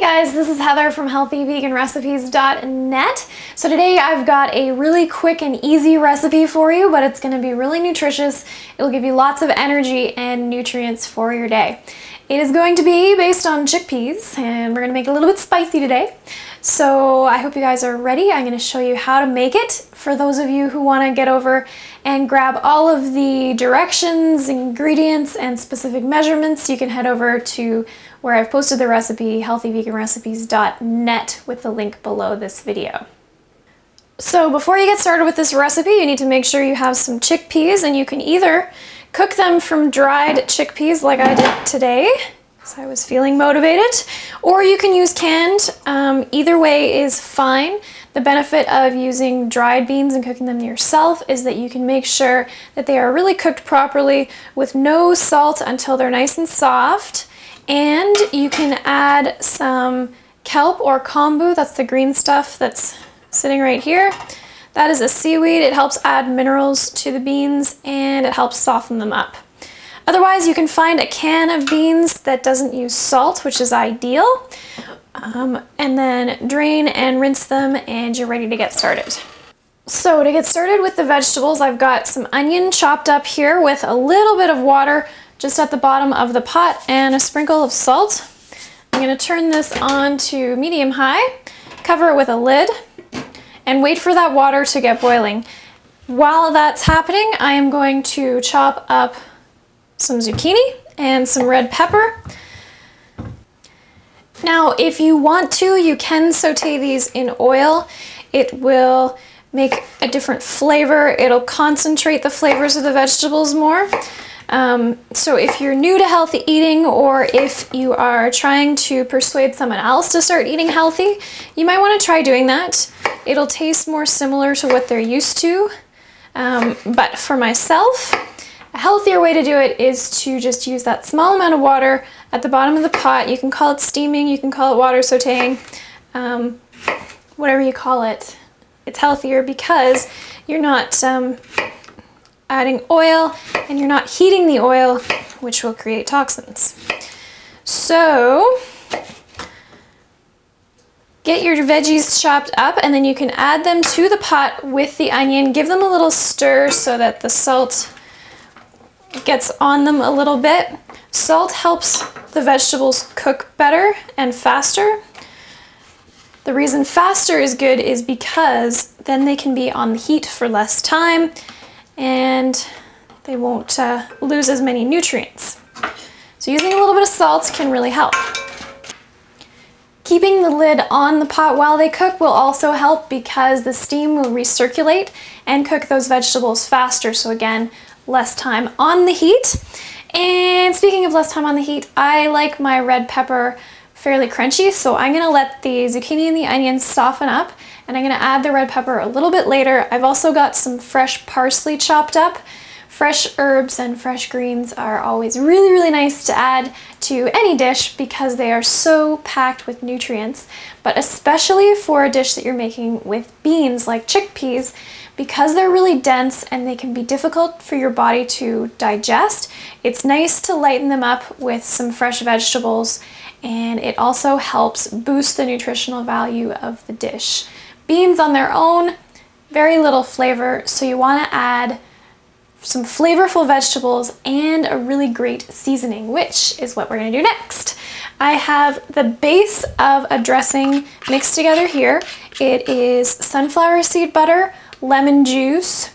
Hey guys, this is Heather from healthyveganrecipes.net. So today I've got a really quick and easy recipe for you, but it's going to be really nutritious. It'll give you lots of energy and nutrients for your day. It is going to be based on chickpeas, and we're going to make it a little bit spicy today. So I hope you guys are ready. I'm going to show you how to make it. For those of you who want to get over and grab all of the directions, ingredients, and specific measurements, you can head over to where I've posted the recipe, healthyveganrecipes.net, with the link below this video. So before you get started with this recipe, you need to make sure you have some chickpeas, and you can either cook them from dried chickpeas like I did today, because I was feeling motivated, or you can use canned. Either way is fine. The benefit of using dried beans and cooking them yourself is that you can make sure that they are really cooked properly with no salt until they're nice and soft. And you can add some kelp or kombu, that's the green stuff that's sitting right here. That is a seaweed. It helps add minerals to the beans and it helps soften them up. Otherwise, you can find a can of beans that doesn't use salt, which is ideal. And then drain and rinse them and you're ready to get started. So to get started with the vegetables, I've got some onion chopped up here with a little bit of water just at the bottom of the pot and a sprinkle of salt. I'm going to turn this on to medium-high, cover it with a lid, and wait for that water to get boiling. While that's happening, I am going to chop up some zucchini and some red pepper. Now, if you want to, you can saute these in oil. It will make a different flavor. It'll concentrate the flavors of the vegetables more. So if you're new to healthy eating, or if you are trying to persuade someone else to start eating healthy, you might want to try doing that. It'll taste more similar to what they're used to. But for myself, a healthier way to do it is to just use that small amount of water at the bottom of the pot. You can call it steaming, you can call it water sauteing, whatever you call it. It's healthier because you're not adding oil and you're not heating the oil, which will create toxins. So get your veggies chopped up and then you can add them to the pot with the onion. Give them a little stir so that the salt gets on them a little bit. Salt helps the vegetables cook better and faster. The reason faster is good is because then they can be on the heat for less time and they won't lose as many nutrients. So using a little bit of salt can really help. Keeping the lid on the pot while they cook will also help because the steam will recirculate and cook those vegetables faster. So again, less time on the heat. And speaking of less time on the heat, I like my red pepper fairly crunchy, so I'm gonna let the zucchini and the onions soften up, and I'm gonna add the red pepper a little bit later. I've also got some fresh parsley chopped up. Fresh herbs and fresh greens are always really, really nice to add to any dish because they are so packed with nutrients, but especially for a dish that you're making with beans like chickpeas, because they're really dense and they can be difficult for your body to digest. It's nice to lighten them up with some fresh vegetables, and it also helps boost the nutritional value of the dish. Beans on their own, very little flavor, so you want to add some flavorful vegetables and a really great seasoning, which is what we're going to do next. I have the base of a dressing mixed together here. It is sunflower seed butter, lemon juice,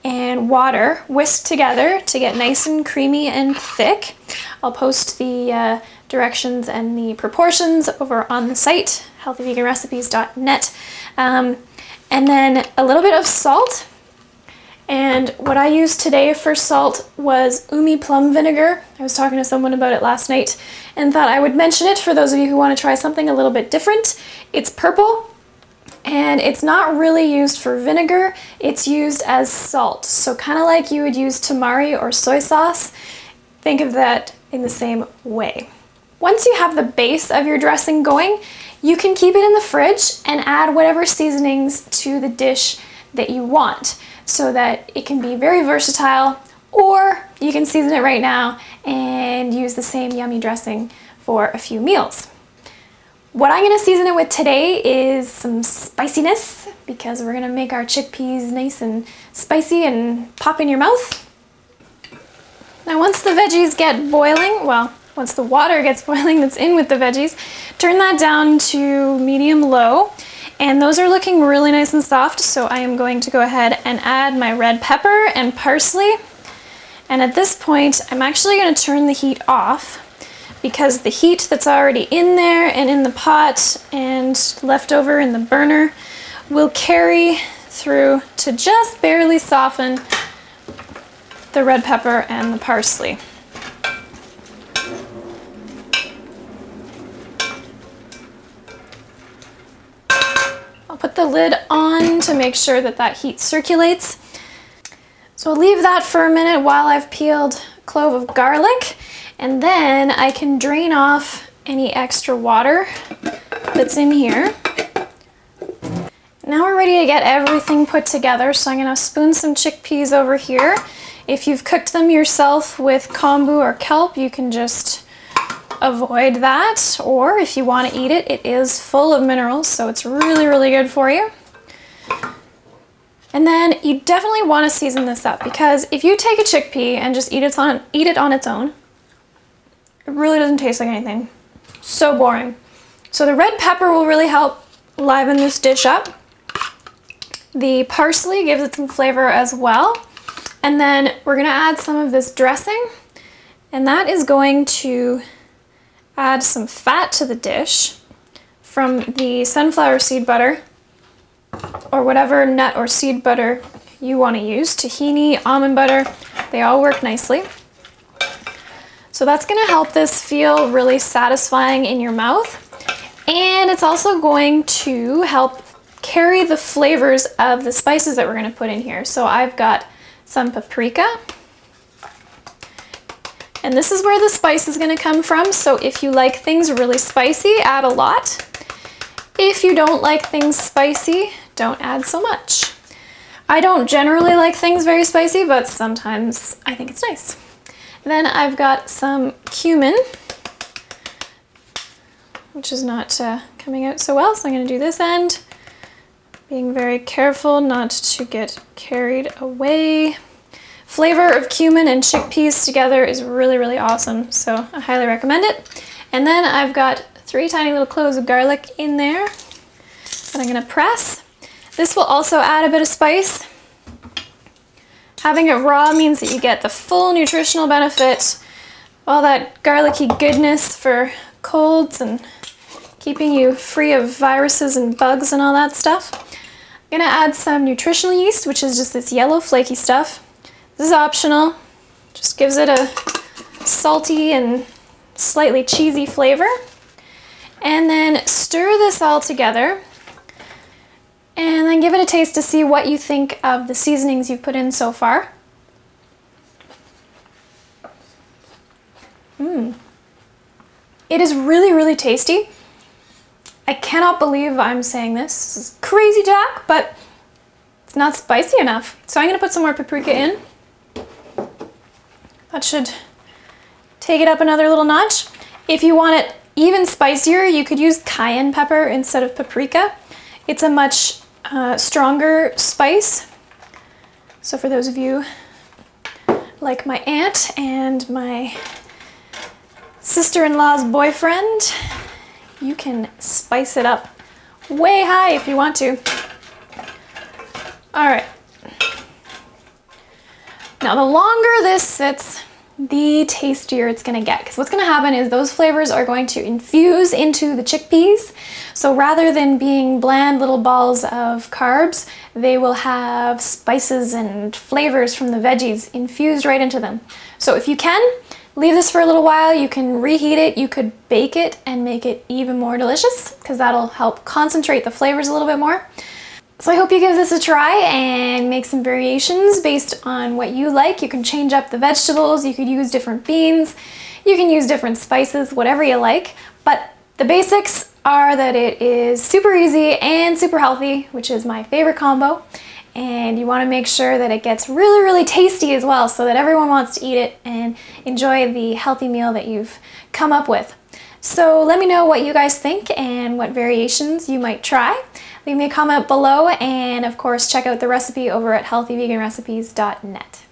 and water whisked together to get nice and creamy and thick. I'll post the directions and the proportions over on the site, healthyveganrecipes.net. And then a little bit of salt. And what I used today for salt was umi plum vinegar. I was talking to someone about it last night and thought I would mention it for those of you who want to try something a little bit different. It's purple and it's not really used for vinegar. It's used as salt. So kind of like you would use tamari or soy sauce. Think of that in the same way. Once you have the base of your dressing going, you can keep it in the fridge and add whatever seasonings to the dish that you want, so that it can be very versatile, or you can season it right now and use the same yummy dressing for a few meals. What I'm gonna season it with today is some spiciness, because we're gonna make our chickpeas nice and spicy and pop in your mouth. Now once the veggies get boiling, well, once the water gets boiling that's in with the veggies, turn that down to medium-low. And those are looking really nice and soft, so I am going to go ahead and add my red pepper and parsley. And at this point, I'm actually gonna turn the heat off, because the heat that's already in there and in the pot and left over in the burner will carry through to just barely soften the red pepper and the parsley. I'll put the lid on to make sure that that heat circulates. So I'll leave that for a minute while I've peeled a clove of garlic. And then I can drain off any extra water that's in here. Now we're ready to get everything put together, so I'm gonna spoon some chickpeas over here. If you've cooked them yourself with kombu or kelp, you can just avoid that, or if you want to eat it, it is full of minerals, so it's really, really good for you. And then you definitely want to season this up, because if you take a chickpea and just eat it on its own, it really doesn't taste like anything. So boring. So the red pepper will really help liven this dish up. The parsley gives it some flavor as well. And then we're gonna add some of this dressing, and that is going to add some fat to the dish from the sunflower seed butter, or whatever nut or seed butter you want to use. Tahini, almond butter, they all work nicely. So that's going to help this feel really satisfying in your mouth. And it's also going to help carry the flavors of the spices that we're going to put in here. So I've got some paprika. And this is where the spice is going to come from. So if you like things really spicy, add a lot. If you don't like things spicy, don't add so much. I don't generally like things very spicy, but sometimes I think it's nice. Then I've got some cumin, which is not coming out so well, so I'm going to do this end, being very careful not to get carried away. Flavor of cumin and chickpeas together is really, really awesome, so I highly recommend it. And then I've got 3 tiny little cloves of garlic in there that I'm going to press. This will also add a bit of spice. Having it raw means that you get the full nutritional benefit, all that garlicky goodness for colds and keeping you free of viruses and bugs and all that stuff. I'm gonna add some nutritional yeast, which is just this yellow flaky stuff. This is optional, just gives it a salty and slightly cheesy flavor. And then stir this all together. And then give it a taste to see what you think of the seasonings you've put in so far. It is really, really tasty. I cannot believe I'm saying this. This is crazy talk, but it's not spicy enough. So I'm gonna put some more paprika in. That should take it up another little notch. If you want it even spicier, you could use cayenne pepper instead of paprika. It's a much stronger spice. So for those of you like my aunt and my sister-in-law's boyfriend, you can spice it up way high if you want to. All right. Now the longer this sits, the tastier it's gonna get, because what's gonna happen is those flavors are going to infuse into the chickpeas. So rather than being bland little balls of carbs, they will have spices and flavors from the veggies infused right into them. So if you can, leave this for a little while. You can reheat it, you could bake it and make it even more delicious, because that'll help concentrate the flavors a little bit more. So I hope you give this a try and make some variations based on what you like. You can change up the vegetables, you could use different beans, you can use different spices, whatever you like. But the basics are that it is super easy and super healthy, which is my favorite combo. and you want to make sure that it gets really, really tasty as well so that everyone wants to eat it and enjoy the healthy meal that you've come up with. So let me know what you guys think and what variations you might try. Leave me a comment below, and of course check out the recipe over at healthyveganrecipes.net.